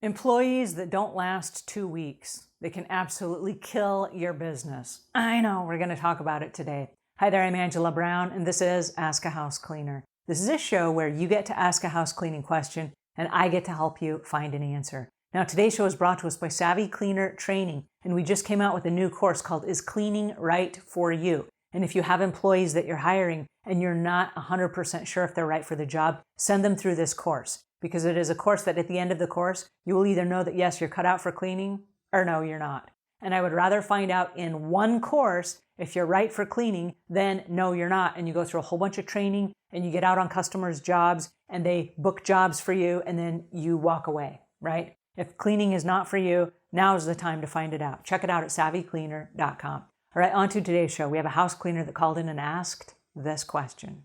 Employees that don't last 2 weeks, they can absolutely kill your business. I know, we're going to talk about it today. Hi there, I'm Angela Brown, and this is Ask a House Cleaner. This is a show where you get to ask a house cleaning question, and I get to help you find an answer. Now, today's show is brought to us by Savvy Cleaner Training, and we just came out with a new course called Is Cleaning Right for You? And if you have employees that you're hiring and you're not 100% sure if they're right for the job, send them through this course, because it is a course that at the end of the course, you will either know that yes, you're cut out for cleaning, or no, you're not. And I would rather find out in one course if you're right for cleaning than no, you're not. And you go through a whole bunch of training and you get out on customers' jobs and they book jobs for you and then you walk away, right? If cleaning is not for you, now's the time to find it out. Check it out at savvycleaner.com. All right, on to today's show. We have a house cleaner that called in and asked this question.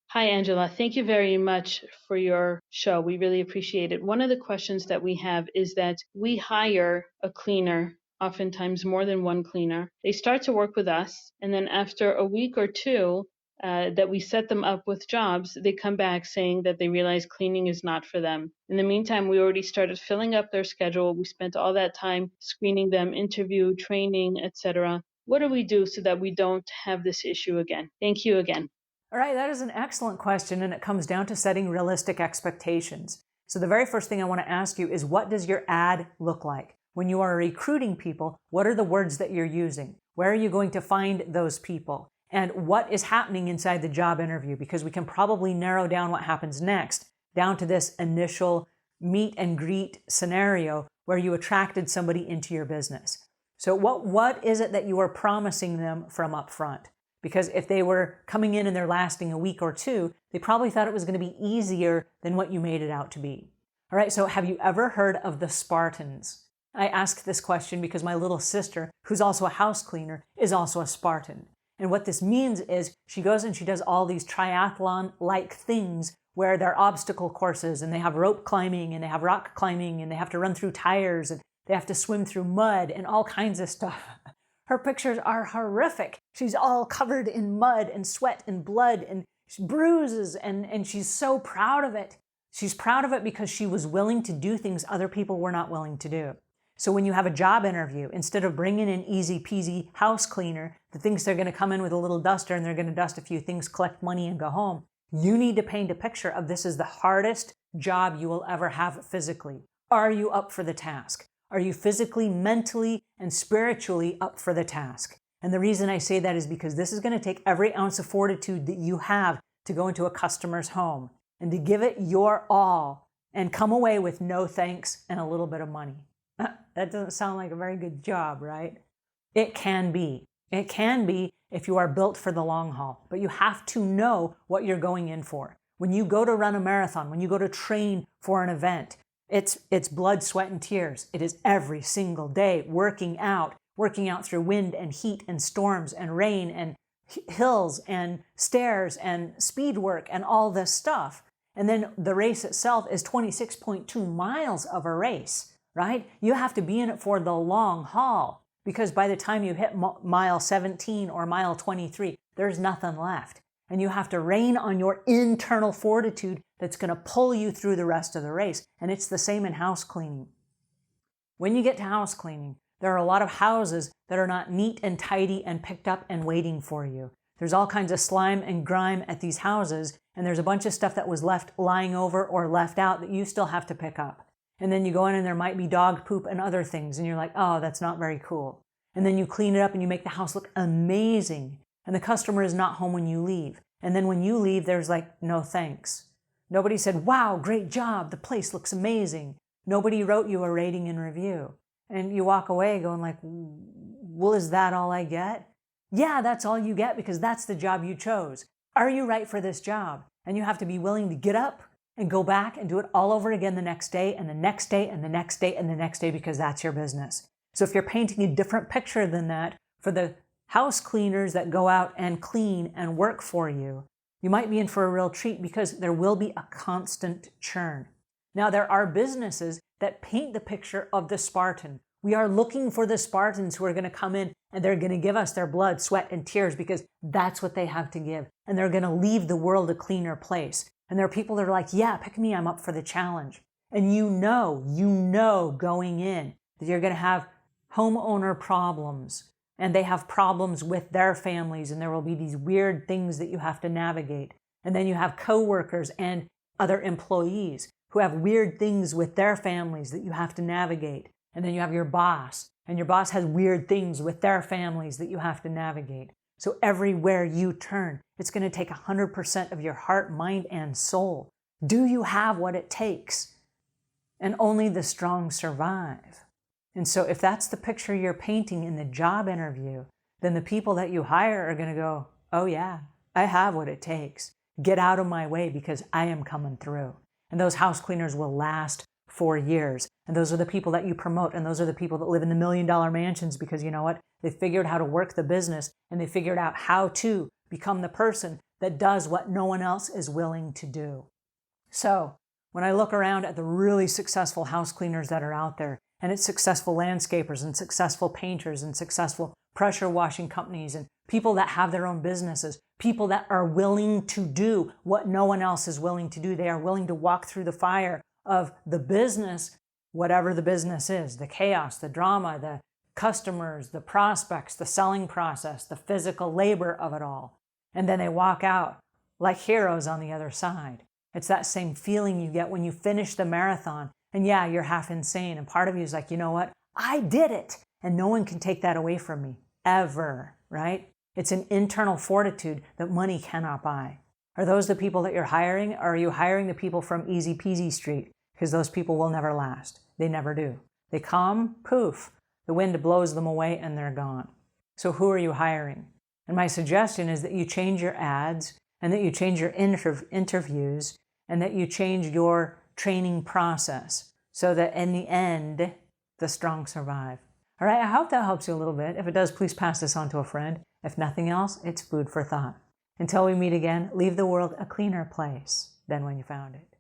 Hi, Angela. Thank you very much for your show. We really appreciate it. One of the questions that we have is that we hire a cleaner, oftentimes more than one cleaner. They start to work with us, and then after a week or two that we set them up with jobs, they come back saying that they realize cleaning is not for them. In the meantime, we already started filling up their schedule. We spent all that time screening them, interview, training, etc. What do we do so that we don't have this issue again? Thank you again. All right, that is an excellent question, and it comes down to setting realistic expectations. So the very first thing I want to ask you is, what does your ad look like? When you are recruiting people, what are the words that you're using? Where are you going to find those people? And what is happening inside the job interview? Because we can probably narrow down what happens next down to this initial meet and greet scenario where you attracted somebody into your business. So what is it that you are promising them from up front? Because if they were coming in and they're lasting a week or two, they probably thought it was going to be easier than what you made it out to be. All right, so have you ever heard of the Spartans? I ask this question because my little sister, who's also a house cleaner, is also a Spartan. And what this means is she goes and she does all these triathlon-like things where they're obstacle courses and they have rope climbing and they have rock climbing and they have to run through tires and they have to swim through mud and all kinds of stuff. Her pictures are horrific. She's all covered in mud and sweat and blood and bruises, and she's so proud of it. She's proud of it because she was willing to do things other people were not willing to do. So when you have a job interview, instead of bringing an easy peasy house cleaner that thinks they're going to come in with a little duster and they're going to dust a few things, collect money and go home, you need to paint a picture of this is the hardest job you will ever have physically. Are you up for the task? Are you physically, mentally, and spiritually up for the task? And the reason I say that is because this is going to take every ounce of fortitude that you have to go into a customer's home and to give it your all and come away with no thanks and a little bit of money. That doesn't sound like a very good job, right? It can be. It can be if you are built for the long haul, but you have to know what you're going in for. When you go to run a marathon, when you go to train for an event, it's blood, sweat, and tears. It is every single day working out through wind and heat and storms and rain and hills and stairs and speed work and all this stuff. And then the race itself is 26.2 miles of a race, right? You have to be in it for the long haul because by the time you hit mile 17 or mile 23, there's nothing left. And you have to rein on your internal fortitude that's going to pull you through the rest of the race. And it's the same in house cleaning. When you get to house cleaning, there are a lot of houses that are not neat and tidy and picked up and waiting for you. There's all kinds of slime and grime at these houses, and there's a bunch of stuff that was left lying over or left out that you still have to pick up. And then you go in and there might be dog poop and other things, and you're like, oh, that's not very cool. And then you clean it up and you make the house look amazing. And the customer is not home when you leave. And then when you leave, there's like, no thanks. Nobody said, wow, great job. The place looks amazing. Nobody wrote you a rating and review. And you walk away going like, well, is that all I get? Yeah, that's all you get because that's the job you chose. Are you right for this job? And you have to be willing to get up and go back and do it all over again the next day and the next day and the next day and the next day because that's your business. So if you're painting a different picture than that for the house cleaners that go out and clean and work for you, you might be in for a real treat because there will be a constant churn. Now, there are businesses that paint the picture of the Spartan. We are looking for the Spartans who are going to come in and they're going to give us their blood, sweat, and tears because that's what they have to give. And they're going to leave the world a cleaner place. And there are people that are like, yeah, pick me, I'm up for the challenge. And you know going in that you're going to have homeowner problems, and they have problems with their families, and there will be these weird things that you have to navigate. And then you have coworkers and other employees who have weird things with their families that you have to navigate. And then you have your boss, and your boss has weird things with their families that you have to navigate. So everywhere you turn, it's going to take 100% of your heart, mind, and soul. Do you have what it takes? And only the strong survive. And so if that's the picture you're painting in the job interview, then the people that you hire are going to go, oh yeah, I have what it takes. Get out of my way because I am coming through. And those house cleaners will last for years. And those are the people that you promote. And those are the people that live in the $1 million mansions because you know what? They figured how to work the business, and they figured out how to become the person that does what no one else is willing to do. So when I look around at the really successful house cleaners that are out there, and it's successful landscapers and successful painters and successful pressure washing companies and people that have their own businesses, people that are willing to do what no one else is willing to do. They are willing to walk through the fire of the business, whatever the business is, the chaos, the drama, the customers, the prospects, the selling process, the physical labor of it all. And then they walk out like heroes on the other side. It's that same feeling you get when you finish the marathon. And yeah, you're half insane. And part of you is like, you know what? I did it. And no one can take that away from me, ever, right? It's an internal fortitude that money cannot buy. Are those the people that you're hiring? Or are you hiring the people from Easy Peasy Street? Because those people will never last. They never do. They come, poof, the wind blows them away and they're gone. So who are you hiring? And my suggestion is that you change your ads and that you change your interviews and that you change your training process so that in the end, the strong survive. All right, I hope that helps you a little bit. If it does, please pass this on to a friend. If nothing else, it's food for thought. Until we meet again, leave the world a cleaner place than when you found it.